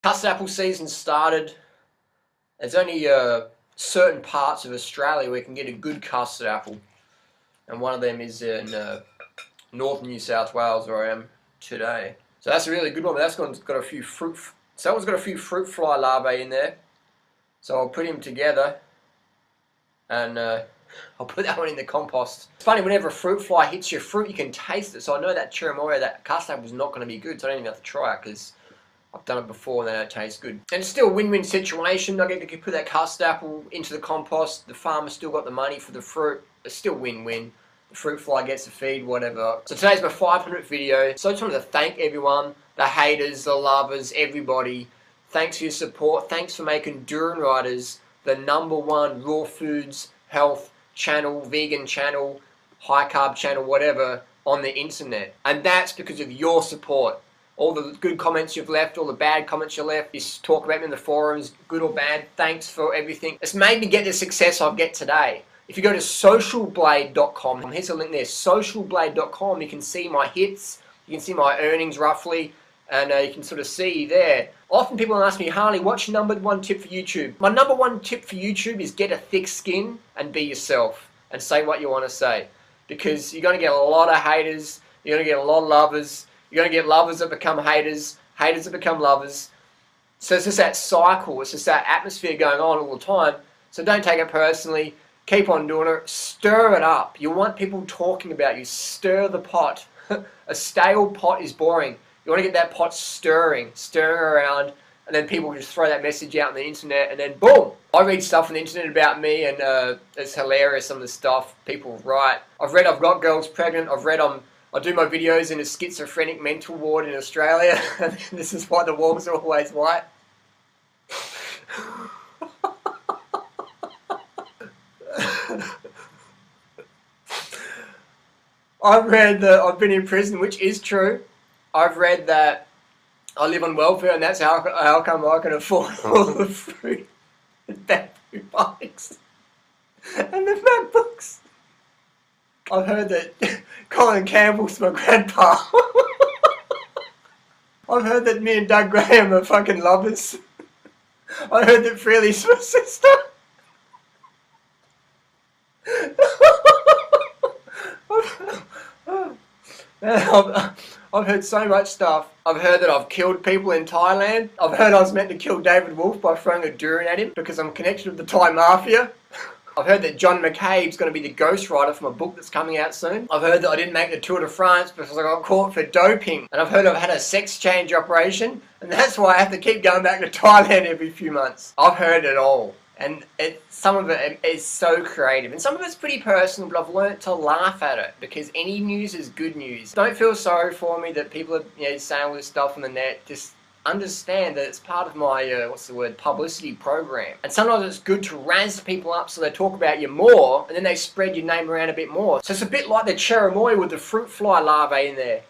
Custard apple season started. There's only certain parts of Australia where you can get a good custard apple, and one of them is in northern New South Wales, where I am today. So that's a really good one. But that's got a few fruit. So that one's got a few fruit fly larvae in there. So I'll put them together, and I'll put that one in the compost. It's funny, whenever a fruit fly hits your fruit, you can taste it. So I know that cherimoya, that custard apple, is not going to be good. So I don't even have to try it because I've done it before and they don't taste good. And it's still a win-win situation. I get to put that custard apple into the compost. The farmer's still got the money for the fruit. It's still win-win. The fruit fly gets the feed, whatever. So today's my 500th video. So I just wanted to thank everyone, the haters, the lovers, everybody. Thanks for your support. Thanks for making Durianriders the #1 raw foods, health channel, vegan channel, high carb channel, whatever, on the internet. And that's because of your support. All the good comments you've left, all the bad comments you left, you talk about me in the forums, good or bad, thanks for everything. It's made me get the success I get today. If you go to socialblade.com, here's a link there, socialblade.com, you can see my hits, you can see my earnings roughly, and you can sort of see there. Often people ask me, Harley, what's your #1 tip for YouTube? My #1 tip for YouTube is get a thick skin and be yourself and say what you want to say. Because you're going to get a lot of haters, you're going to get a lot of lovers, you're going to get lovers that become haters, haters that become lovers. So it's just that cycle, it's just that atmosphere going on all the time. So don't take it personally, keep on doing it, stir it up. You want people talking about you, stir the pot. A stale pot is boring. You want to get that pot stirring around, and then people just throw that message out on the internet, and then boom! I read stuff on the internet about me, and it's hilarious, some of the stuff people write. I've read I've got girls pregnant, I've read I do my videos in a schizophrenic mental ward in Australia, and this is why the walls are always white. I've read that I've been in prison, which is true. I've read that I live on welfare, and that's how come I can afford all the fruit and bamboo bikes and the MacBooks. I've heard that Colin Campbell's my grandpa. I've heard that me and Doug Graham are fucking lovers. I heard that Freely's my sister. I've heard so much stuff. I've heard that I've killed people in Thailand. I've heard I was meant to kill David Wolf by throwing a durian at him because I'm connected with the Thai mafia. I've heard that John McCabe's going to be the ghostwriter from a book that's coming out soon. I've heard that I didn't make the Tour de France because I got caught for doping. And I've heard I've had a sex change operation, and that's why I have to keep going back to Thailand every few months. I've heard it all. And some of it is so creative, and some of it's pretty personal, but I've learnt to laugh at it because any news is good news. Don't feel sorry for me that people are saying all this stuff on the net. Just understand that it's part of my, publicity program. And sometimes it's good to razz people up so they talk about you more, and then they spread your name around a bit more. So it's a bit like the cherimoya with the fruit fly larvae in there.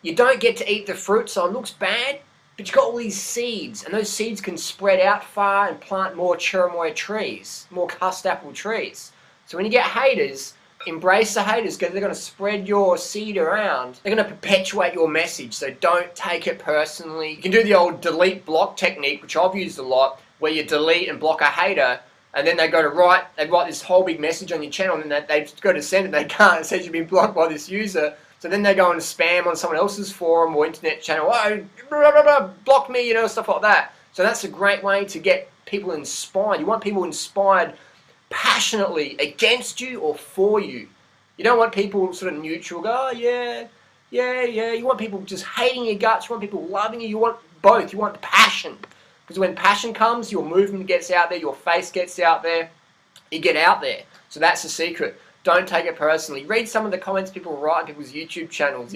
You don't get to eat the fruit, so it looks bad. But you've got all these seeds, and those seeds can spread out far and plant more cherimoya trees, more custard apple trees. So when you get haters, embrace the haters because they're going to spread your seed around. They're going to perpetuate your message, so don't take it personally. You can do the old delete block technique, which I've used a lot, where you delete and block a hater, and then they go to write this whole big message on your channel, and then they go to send it, they can't. It says you've been blocked by this user. So then they go and spam on someone else's forum or internet channel, oh, blah, blah, blah, block me, stuff like that. So that's a great way to get people inspired. You want people inspired passionately against you or for you. You don't want people sort of neutral, go, oh, yeah. You want people just hating your guts. You want people loving you. You want both. You want passion. Because when passion comes, your movement gets out there, your face gets out there, you get out there. So that's the secret. Don't take it personally. Read some of the comments people write on people's YouTube channels,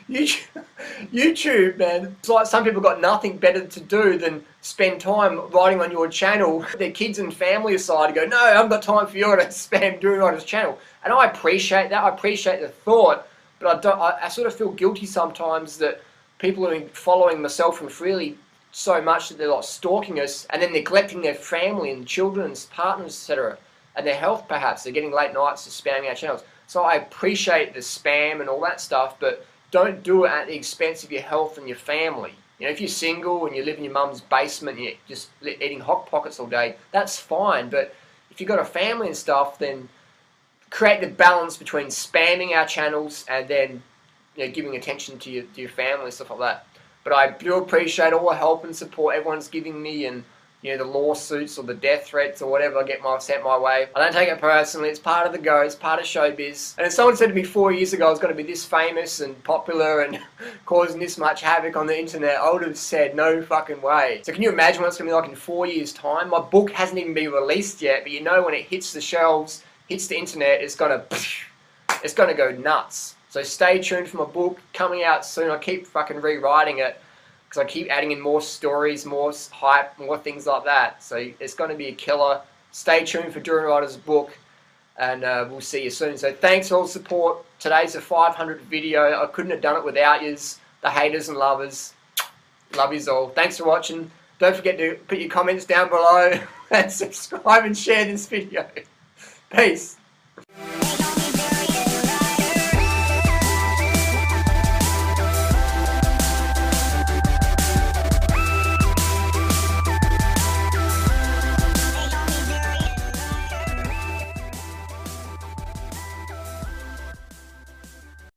YouTube, man. It's like some people got nothing better to do than spend time writing on your channel. Their kids and family aside and go, no, I haven't got time for you to spam Durianriders channel. And I appreciate that. I appreciate the thought. But I sort of feel guilty sometimes that people are following myself and Freely so much that they're like stalking us and then neglecting their family and children and partners, etc. And their health perhaps. They're getting late nights to spamming our channels. So I appreciate the spam and all that stuff, but don't do it at the expense of your health and your family. You know, if you're single and you live in your mum's basement and you're just eating Hot Pockets all day, that's fine. But if you've got a family and stuff, then create the balance between spamming our channels and then, you know, giving attention to your family and stuff like that. But I do appreciate all the help and support everyone's giving me, and you know, the lawsuits or the death threats or whatever sent my way. I don't take it personally. It's part of the go. It's part of showbiz. And if someone said to me 4 years ago I was going to be this famous and popular and causing this much havoc on the internet, I would have said no fucking way. So can you imagine what it's going to be like in 4 years' time? My book hasn't even been released yet, but you know, when it hits the shelves, hits the internet, it's going to go nuts. So stay tuned for my book coming out soon. I keep fucking rewriting it, because I keep adding in more stories, more hype, more things like that. So it's going to be a killer. Stay tuned for Durianriders' book, and we'll see you soon. So thanks for all the support. Today's a 500 video. I couldn't have done it without yous, the haters and lovers. Love yous all. Thanks for watching. Don't forget to put your comments down below and subscribe and share this video. Peace.